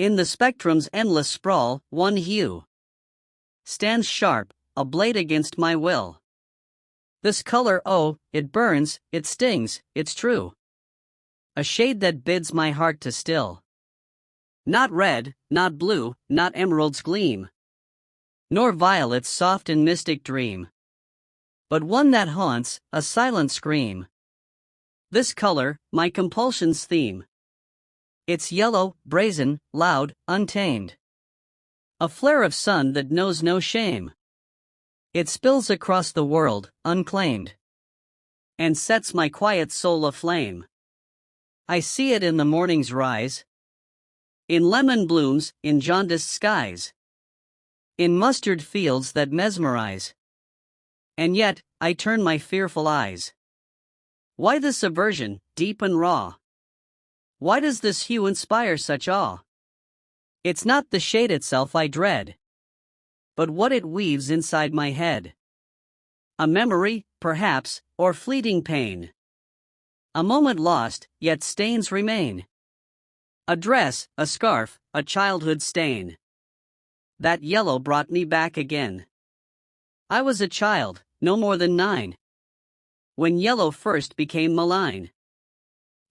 In the spectrum's endless sprawl, one hue stands sharp, a blade against my will. This color, oh, it burns, it stings, it's true. A shade that bids my heart to still. Not red, not blue, not emerald's gleam, nor violet's soft and mystic dream, but one that haunts, a silent scream. This color, my compulsion's theme. It's yellow, brazen, loud, untamed. A flare of sun that knows no shame. It spills across the world, unclaimed, and sets my quiet soul aflame. I see it in the morning's rise, in lemon blooms, in jaundiced skies, in mustard fields that mesmerize. And yet, I turn my fearful eyes. Why this aversion, deep and raw? Why does this hue inspire such awe? It's not the shade itself I dread, but what it weaves inside my head. A memory, perhaps, or fleeting pain. A moment lost, yet stains remain. A dress, a scarf, a childhood stain. That yellow brought me back again. I was a child, no more than 9, when yellow first became malign.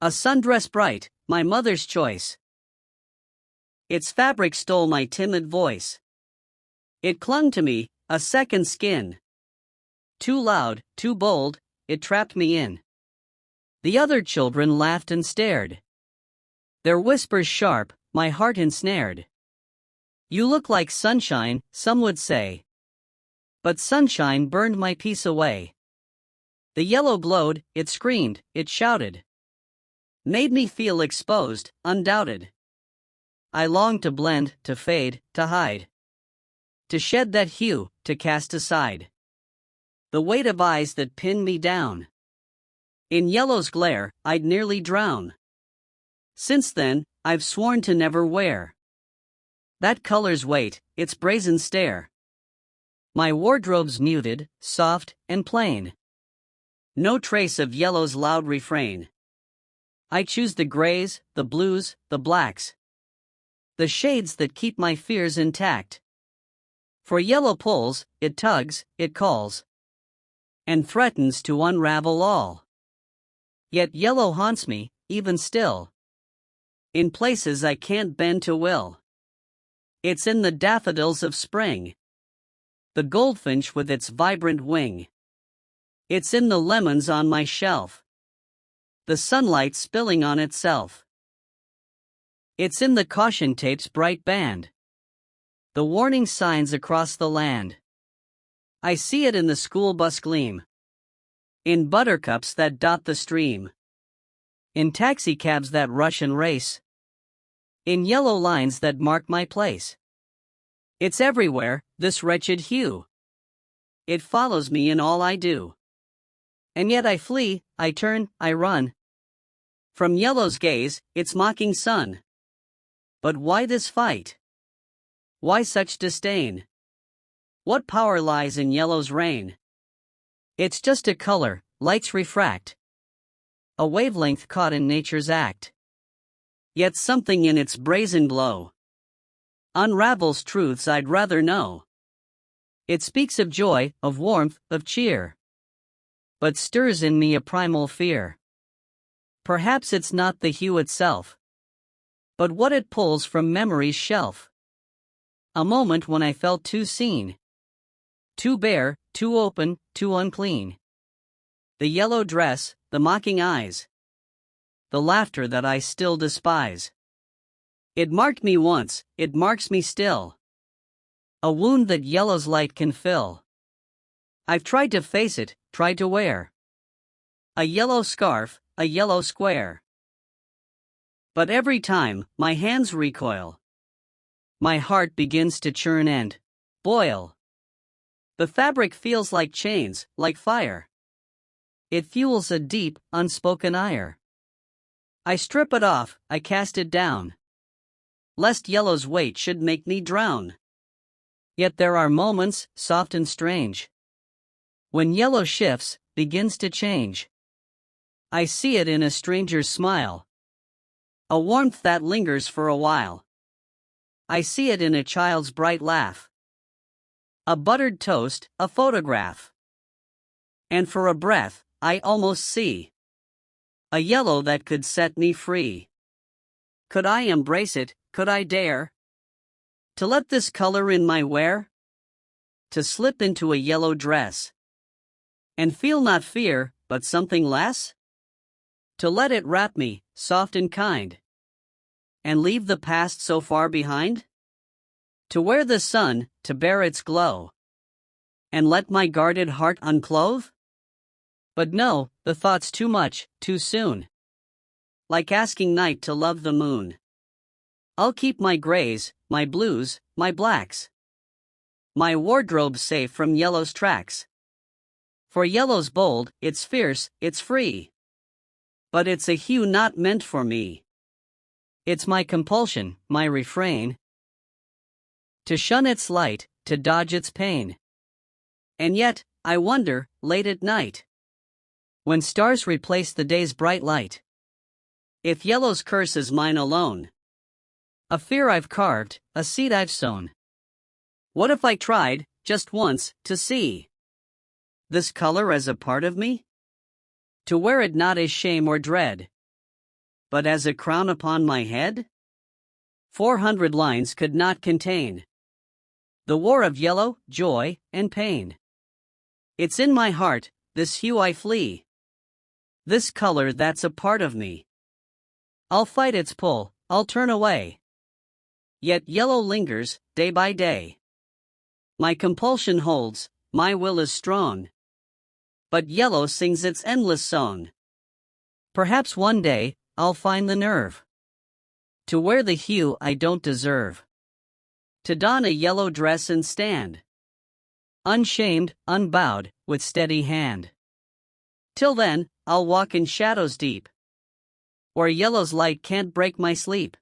A sundress bright, my mother's choice. Its fabric stole my timid voice. It clung to me, a second skin. Too loud, too bold, it trapped me in. The other children laughed and stared. Their whispers sharp, my heart ensnared. You look like sunshine, some would say. But sunshine burned my peace away. The yellow glowed, it screamed, it shouted. Made me feel exposed, undoubted. I longed to blend, to fade, to hide. To shed that hue, to cast aside the weight of eyes that pinned me down. In yellow's glare, I'd nearly drown. Since then, I've sworn to never wear that color's weight, its brazen stare. My wardrobe's muted, soft, and plain. No trace of yellow's loud refrain. I choose the grays, the blues, the blacks, the shades that keep my fears intact. For yellow pulls, it tugs, it calls, and threatens to unravel all. Yet yellow haunts me, even still, in places I can't bend to will. It's in the daffodils of spring, the goldfinch with its vibrant wing. It's in the lemons on my shelf, the sunlight spilling on itself. It's in the caution tape's bright band, the warning signs across the land. I see it in the school bus gleam, in buttercups that dot the stream, in taxicabs that rush and race, in yellow lines that mark my place. It's everywhere, this wretched hue. It follows me in all I do. And yet I flee, I turn, I run from yellow's gaze, its mocking sun. But why this fight? Why such disdain? What power lies in yellow's reign? It's just a color, lights refract, a wavelength caught in nature's act. Yet something in its brazen glow unravels truths I'd rather know. It speaks of joy, of warmth, of cheer, but stirs in me a primal fear. Perhaps it's not the hue itself, but what it pulls from memory's shelf. A moment when I felt too seen, too bare, too open, too unclean. The yellow dress, the mocking eyes, the laughter that I still despise. It marked me once, it marks me still. A wound that yellow's light can fill. I've tried to face it, tried to wear a yellow scarf, a yellow square. But every time, my hands recoil. My heart begins to churn and boil. The fabric feels like chains, like fire. It fuels a deep, unspoken ire. I strip it off, I cast it down, lest yellow's weight should make me drown. Yet there are moments, soft and strange, when yellow shifts, begins to change. I see it in a stranger's smile, a warmth that lingers for a while. I see it in a child's bright laugh. A buttered toast, a photograph. And for a breath, I almost see a yellow that could set me free. Could I embrace it, could I dare to let this color in my wear? To slip into a yellow dress and feel not fear, but something less? To let it wrap me, soft and kind, and leave the past so far behind? To wear the sun, to bear its glow, and let my guarded heart unclothe? But no, the thought's too much, too soon. Like asking night to love the moon. I'll keep my grays, my blues, my blacks, my wardrobe safe from yellow's tracks. For yellow's bold, it's fierce, it's free. But it's a hue not meant for me. It's my compulsion, my refrain, to shun its light, to dodge its pain. And yet, I wonder, late at night, when stars replace the day's bright light, if yellow's curse is mine alone. A fear I've carved, a seed I've sown. What if I tried, just once, to see this color as a part of me? To wear it not as shame or dread, but as a crown upon my head? 400 lines could not contain the war of yellow, joy, and pain. It's in my heart, this hue I flee, this color that's a part of me. I'll fight its pull, I'll turn away. Yet yellow lingers, day by day. My compulsion holds, my will is strong. But yellow sings its endless song. Perhaps one day, I'll find the nerve to wear the hue I don't deserve. To don a yellow dress and stand, unshamed, unbowed, with steady hand. Till then, I'll walk in shadows deep, where yellow's light can't break my sleep.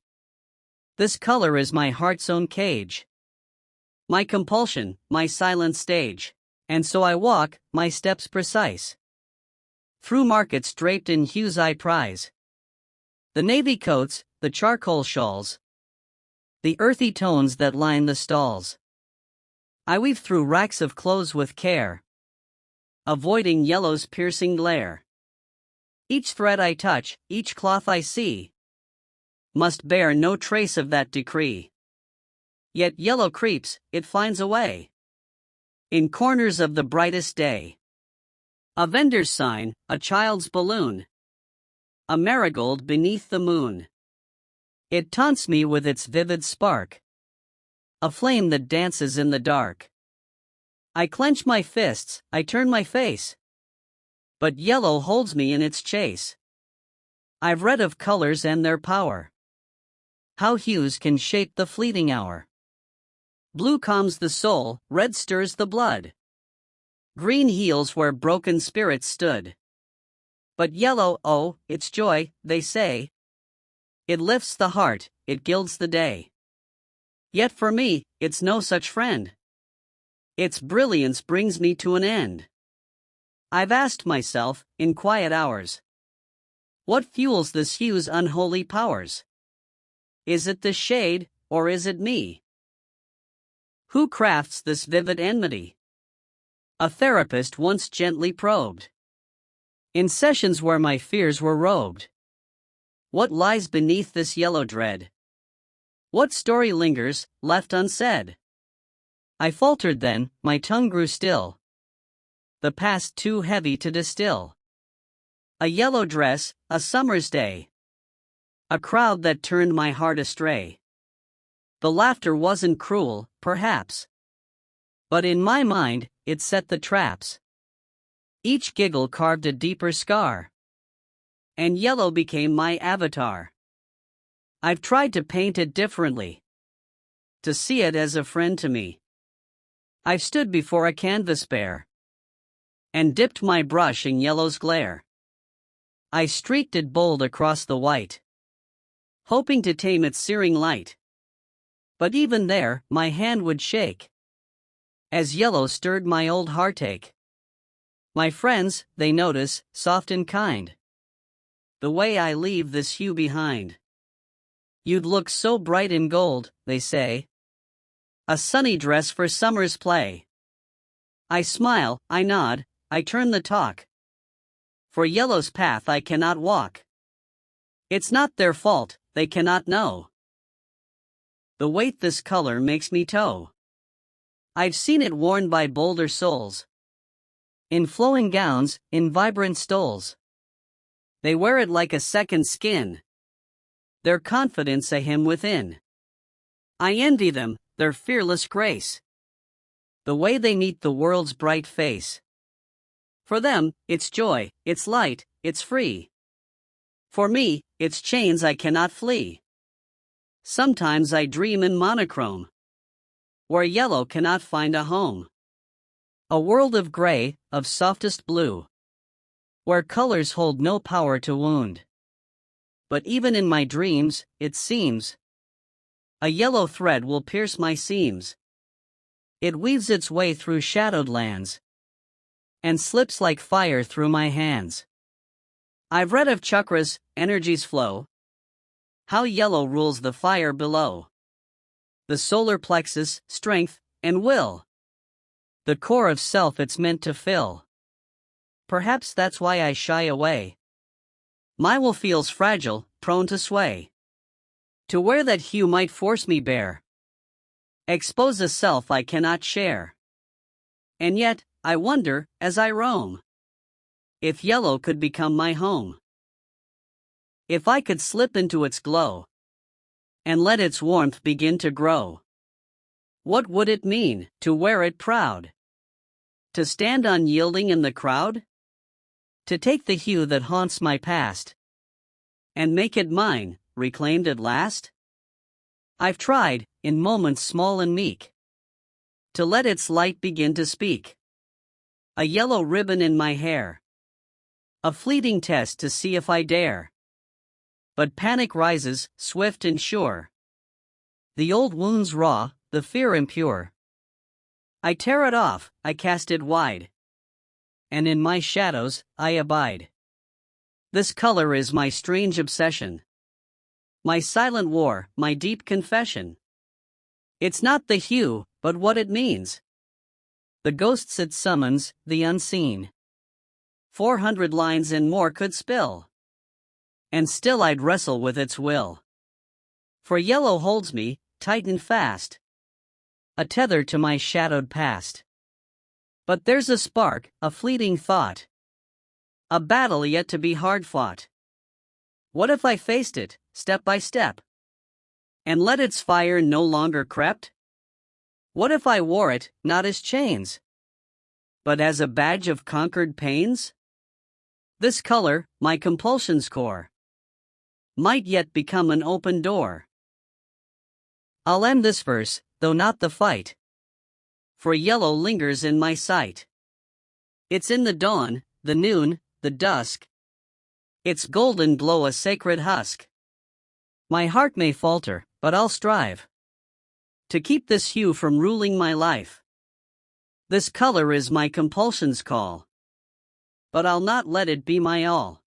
This color is my heart's own cage, my compulsion, my silent stage. And so I walk, my steps precise, through markets draped in hues I prize. The navy coats, the charcoal shawls, the earthy tones that line the stalls. I weave through racks of clothes with care, avoiding yellow's piercing glare. Each thread I touch, each cloth I see, must bear no trace of that decree. Yet yellow creeps, it finds a way in corners of the brightest day. A vendor's sign, a child's balloon, a marigold beneath the moon. It taunts me with its vivid spark, a flame that dances in the dark. I clench my fists, I turn my face, but yellow holds me in its chase. I've read of colors and their power, how hues can shape the fleeting hour. Blue calms the soul, red stirs the blood. Green heals where broken spirits stood. But yellow, oh, it's joy, they say. It lifts the heart, it gilds the day. Yet for me, it's no such friend. Its brilliance brings me to an end. I've asked myself, in quiet hours, what fuels this hue's unholy powers? Is it the shade, or is it me? Who crafts this vivid enmity? A therapist once gently probed, in sessions where my fears were robed. What lies beneath this yellow dread? What story lingers, left unsaid? I faltered then, my tongue grew still, the past too heavy to distill. A yellow dress, a summer's day, a crowd that turned my heart astray. The laughter wasn't cruel, perhaps, but in my mind, it set the traps. Each giggle carved a deeper scar, and yellow became my avatar. I've tried to paint it differently, to see it as a friend to me. I've stood before a canvas bare, and dipped my brush in yellow's glare. I streaked it bold across the white, hoping to tame its searing light. But even there, my hand would shake, as yellow stirred my old heartache. My friends, they notice, soft and kind, the way I leave this hue behind. You'd look so bright in gold, they say. A sunny dress for summer's play. I smile, I nod, I turn the talk. For yellow's path I cannot walk. It's not their fault, they cannot know the weight this color makes me tow. I've seen it worn by bolder souls. In flowing gowns, in vibrant stoles. They wear it like a second skin. Their confidence a hymn within. I envy them, their fearless grace. The way they meet the world's bright face. For them, it's joy, it's light, it's free. For me, it's chains I cannot flee. Sometimes I dream in monochrome, where yellow cannot find a home. A world of gray, of softest blue, where colors hold no power to wound. But even in my dreams, it seems, a yellow thread will pierce my seams. It weaves its way through shadowed lands, and slips like fire through my hands. I've read of chakras, energies flow, how yellow rules the fire below. The solar plexus, strength, and will. The core of self it's meant to fill. Perhaps that's why I shy away. My will feels fragile, prone to sway. To wear that hue might force me bare. Expose a self I cannot share. And yet, I wonder, as I roam, if yellow could become my home. If I could slip into its glow, and let its warmth begin to grow. What would it mean, to wear it proud? To stand unyielding in the crowd? To take the hue that haunts my past, and make it mine, reclaimed at last? I've tried, in moments small and meek, to let its light begin to speak. A yellow ribbon in my hair. A fleeting test to see if I dare. But panic rises, swift and sure. The old wound's raw, the fear impure. I tear it off, I cast it wide. And in my shadows, I abide. This color is my strange obsession. My silent war, my deep confession. It's not the hue, but what it means. The ghosts it summons, the unseen. 400 lines and more could spill. And still I'd wrestle with its will. For yellow holds me, tight and fast. A tether to my shadowed past. But there's a spark, a fleeting thought. A battle yet to be hard fought. What if I faced it, step by step, and let its fire no longer crept? What if I wore it, not as chains, but as a badge of conquered pains? This color, my compulsion's core, might yet become an open door. I'll end this verse, though not the fight, for yellow lingers in my sight. It's in the dawn, the noon, the dusk. Its golden glow a sacred husk. My heart may falter, but I'll strive to keep this hue from ruling my life. This color is my compulsion's call, but I'll not let it be my all.